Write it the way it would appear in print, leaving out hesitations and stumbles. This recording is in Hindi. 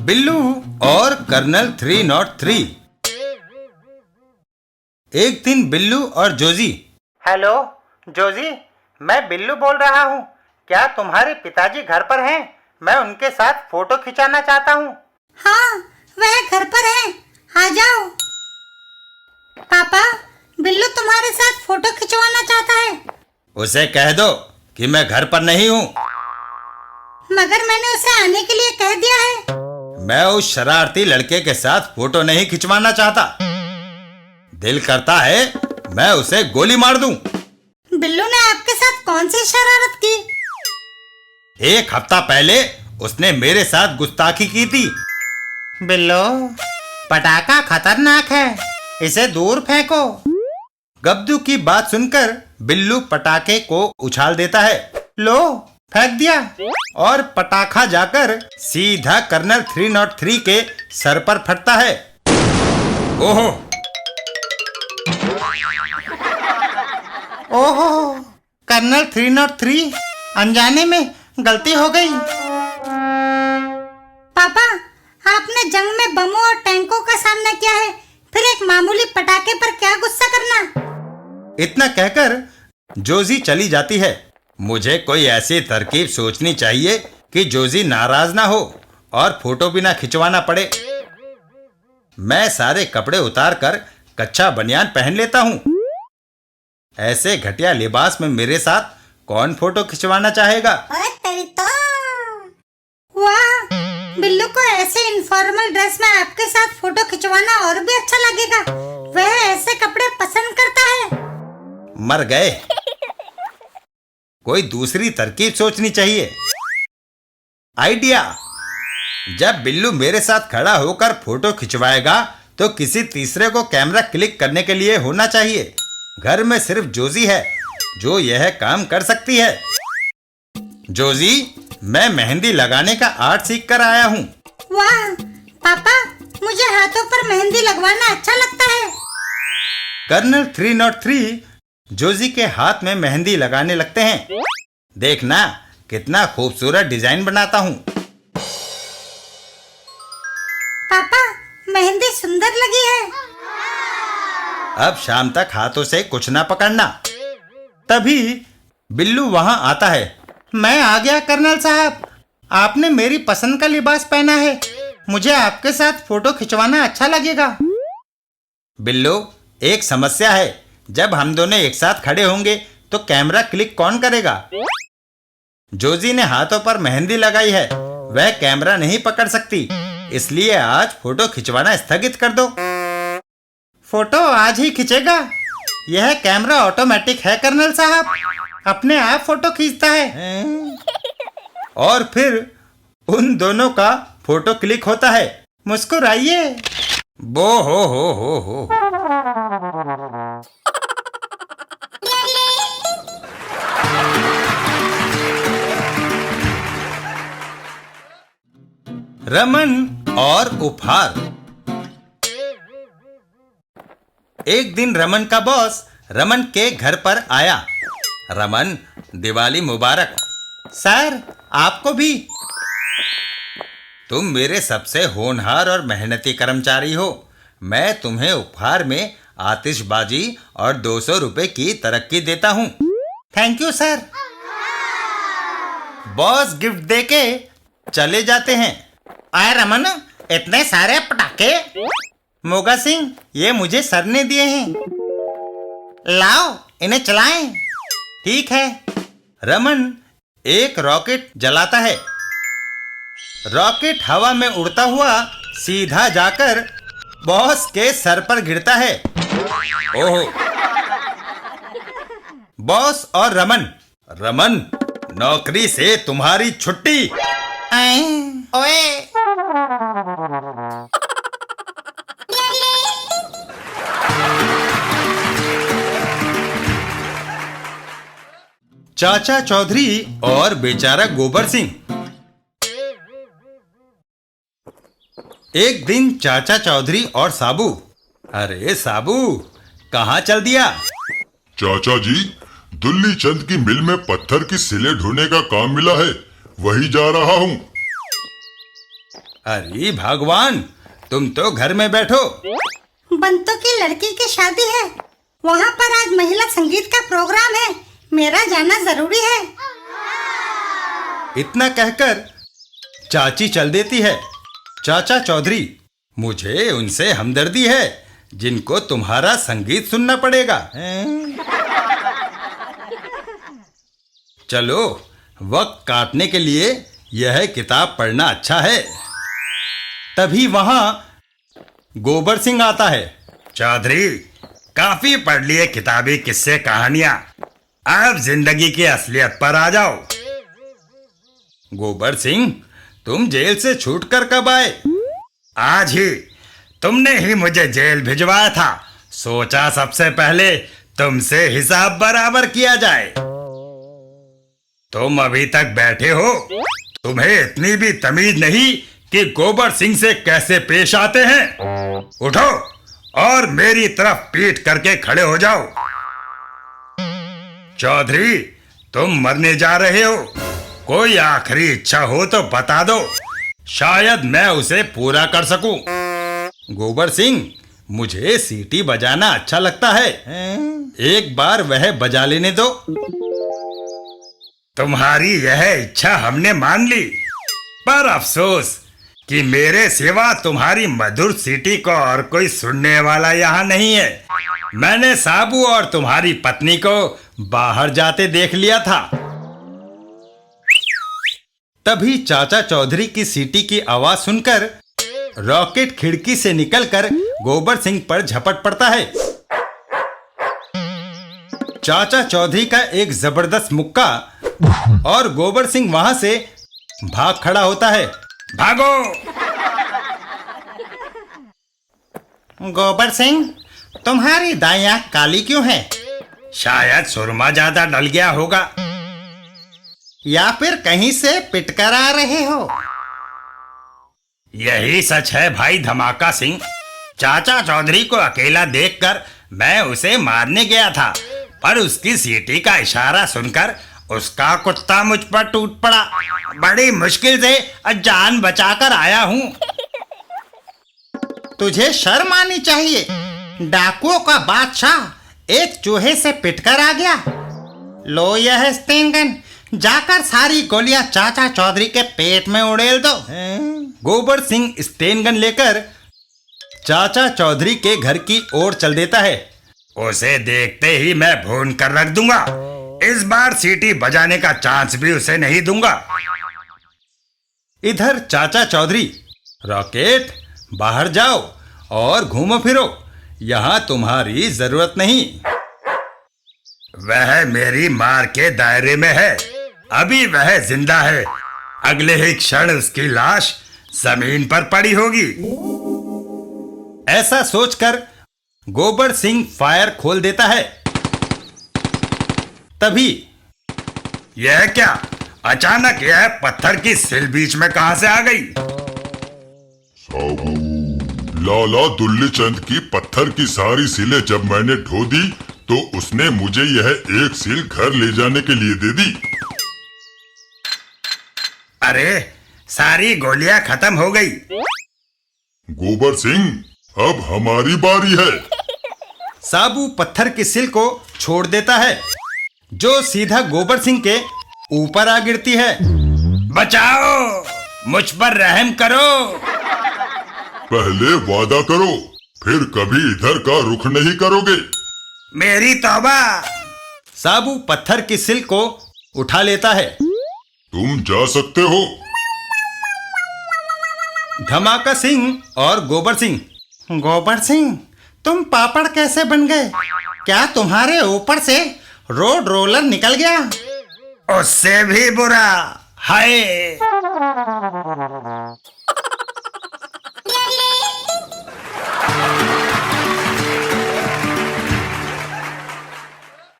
बिल्लू और कर्नल 303। एक दिन बिल्लू और जोजी। हेलो जोजी, मैं बिल्लू बोल रहा हूँ। क्या तुम्हारे पिताजी घर पर हैं? मैं उनके साथ फोटो खिंचाना चाहता हूँ। हाँ, वह घर पर है, आ जाओ। पापा, बिल्लू तुम्हारे साथ फोटो खिंचवाना चाहता है। उसे कह दो कि मैं घर पर नहीं हूँ। मगर मैंने उसे आने के लिए कह दिया है। मैं उस शरारती लड़के के साथ फोटो नहीं खिंचवाना चाहता। दिल करता है मैं उसे गोली मार दूं। बिल्लू ने आपके साथ कौन सी शरारत की? एक हफ्ता पहले उसने मेरे साथ गुस्ताखी की थी। बिल्लू, पटाखा खतरनाक है, इसे दूर फेंको। गब्दू की बात सुनकर बिल्लू पटाखे को उछाल देता है। लो, फेंक दिया और पटाखा जाकर सीधा कर्नल 303 के सर पर फटता है। ओहो ओहो, कर्नल 303, अनजाने में गलती हो गई। पापा, आपने जंग में बमों और टैंकों का सामना किया है, फिर एक मामूली पटाखे पर क्या गुस्सा करना। इतना कहकर जोजी चली जाती है। मुझे कोई ऐसी तरकीब सोचनी चाहिए कि जोजी नाराज ना हो और फोटो भी ना खिंचवाना पड़े। मैं सारे कपड़े उतार कर कच्चा बनियान पहन लेता हूँ। ऐसे घटिया लिबास में मेरे साथ कौन फोटो खिंचवाना चाहेगा? अरे तेरी तो। वाह, बिल्लू को ऐसे इनफॉर्मल ड्रेस में आपके साथ फोटो खिंचवाना और भी अच्छा लगेगा। वह ऐसे कपड़े पसंद करता है। मर गए। कोई दूसरी तरकीब सोचनी चाहिए। आइडिया! जब बिल्लू मेरे साथ खड़ा होकर फोटो खिंचवाएगा तो किसी तीसरे को कैमरा क्लिक करने के लिए होना चाहिए। घर में सिर्फ जोजी है जो यह काम कर सकती है। जोजी, मैं मेहंदी लगाने का आर्ट सीख कर आया हूँ। वाह पापा, मुझे हाथों पर मेहंदी लगवाना अच्छा लगता है। कर्नल 303 जोजी के हाथ में मेहंदी लगाने लगते हैं। देखना कितना खूबसूरत डिजाइन बनाता हूँ। पापा, मेहंदी सुंदर लगी है। अब शाम तक हाथों से कुछ ना पकड़ना। तभी बिल्लू वहां आता है। मैं आ गया कर्नल साहब, आपने मेरी पसंद का लिबास पहना है। मुझे आपके साथ फोटो खिंचवाना अच्छा लगेगा। बिल्लू, एक समस्या है। जब हम दोनों एक साथ खड़े होंगे तो कैमरा क्लिक कौन करेगा? जोजी ने हाथों पर मेहंदी लगाई है, वह कैमरा नहीं पकड़ सकती। इसलिए आज फोटो खिंचवाना स्थगित कर दो। फोटो आज ही खींचेगा। यह कैमरा ऑटोमेटिक है कर्नल साहब, अपने आप फोटो खींचता है। और फिर उन दोनों का फोटो क्लिक होता है। मुस्कुराइए। बो हो। रमन और उपहार। एक दिन रमन का बॉस रमन के घर पर आया। रमन, दिवाली मुबारक। सर, आपको भी। तुम मेरे सबसे होनहार और मेहनती कर्मचारी हो। मैं तुम्हें उपहार में आतिशबाजी और 200 रुपए की तरक्की देता हूँ। Thank you sir. Boss gift देके चले जाते हैं। आए रमन, इतने सारे पटाखे। मोगा सिंह, ये मुझे सर ने दिए हैं। लाओ, इन्हें चलाएं। ठीक है। रमन एक रॉकेट जलाता है। रॉकेट हवा में उड़ता हुआ सीधा जाकर बॉस के सर पर गिरता है। ओहो! बॉस और रमन, नौकरी से तुम्हारी छुट्टी। ओए! चाचा चौधरी और बेचारा गोबर सिंह। एक दिन चाचा चौधरी और साबू। अरे साबू, कहाँ चल दिया? चाचा जी, दुल्ली चंद की मिल में पत्थर की सिले ढोने का काम मिला है, वही जा रहा हूँ। अरे भगवान, तुम तो घर में बैठो। बंतों की लड़की की शादी है, वहाँ पर आज महिला संगीत का प्रोग्राम है, मेरा जाना जरूरी है। इतना कहकर चाची चल देती है। चाचा चौधरी, मुझे उनसे हमदर्दी है जिनको तुम्हारा संगीत सुनना पड़ेगा। चलो, वक्त काटने के लिए यह किताब पढ़ना अच्छा है। तभी वहां गोबर सिंह आता है। चौधरी, काफी पढ़ लिए किताबी किस्से कहानियां, अब जिंदगी की असलियत पर आ जाओ। गोबर सिंह, तुम जेल से छूटकर कब आए? आज ही। तुमने ही मुझे जेल भिजवाया था, सोचा सबसे पहले तुमसे हिसाब बराबर किया जाए। तुम अभी तक बैठे हो, तुम्हें इतनी भी तमीज नहीं कि गोबर सिंह से कैसे पेश आते हैं। उठो और मेरी तरफ पीठ करके खड़े हो जाओ। चौधरी, तुम मरने जा रहे हो, कोई आखिरी इच्छा हो तो बता दो, शायद मैं उसे पूरा कर सकूं। गोबर सिंह, मुझे सीटी बजाना अच्छा लगता है, एक बार वह बजा लेने दो। तुम्हारी यह इच्छा हमने मान ली, पर अफसोस कि मेरे सिवा तुम्हारी मधुर सीटी को और कोई सुनने वाला यहाँ नहीं है। मैंने साबू और तुम्हारी पत्नी को बाहर जाते देख लिया था। तभी चाचा चौधरी की सीटी की आवाज सुनकर रॉकेट खिड़की से निकलकर गोबर सिंह पर झपट पड़ता है। चाचा चौधरी का एक जबरदस्त मुक्का और गोबर सिंह वहां से भाग खड़ा होता है। भागो! गोबर सिंह, तुम्हारी दाईं आंख काली क्यों है? शायद सुरमा ज्यादा डल गया होगा, या फिर कहीं से पिटकर आ रहे हो? यही सच है भाई धमाका सिंह। चाचा चौधरी को अकेला देखकर मैं उसे मारने गया था, पर उसकी सीटी का इशारा सुनकर उसका कुत्ता मुझ पर टूट पड़ा। बड़ी मुश्किल से जान बचाकर आया हूँ। तुझे शर्म आनी चाहिए, डाकुओं का बादशाह एक चूहे से पिटकर आ गया। लो यह स्टेनगन, जाकर सारी गोलियां चाचा चौधरी के पेट में उड़ेल दो। गोबर सिंह स्टेनगन लेकर चाचा चौधरी के घर की ओर चल देता है। उसे देखते ही मैं भून कर रख दूंगा। इस बार सीटी बजाने का चांस भी उसे नहीं दूंगा। इधर चाचा चौधरी, रॉकेट, बाहर जाओ और घूमो फिरो, यहां तुम्हारी जरूरत नहीं। वह मेरी मार के दायरे में है, अभी वह जिंदा है, अगले ही क्षण उसकी लाश जमीन पर पड़ी होगी। ऐसा सोचकर गोबर सिंह फायर खोल देता है। तभी यह क्या, अचानक यह पत्थर की सिल बीच में कहां से आ गई? साबू, लाला दुल्ली चंद की पत्थर की सारी सिलें जब मैंने ढो दी तो उसने मुझे यह एक सिल घर ले जाने के लिए दे दी। अरे, सारी गोलियां खत्म हो गई। गोबर सिंह, अब हमारी बारी है। साबू पत्थर की सिल को छोड़ देता है, जो सीधा गोबर सिंह के ऊपर आ गिरती है। बचाओ, मुझ पर रहम करो। पहले वादा करो, फिर कभी इधर का रुख नहीं करोगे। मेरी तौबा। साबू पत्थर की सिल को उठा लेता है। तुम जा सकते हो। धमाका सिंह और गोबर सिंह। गोबर सिंह, तुम पापड़ कैसे बन गए? क्या तुम्हारे ऊपर से रोड रोलर निकल गया? उससे भी बुरा। हाय!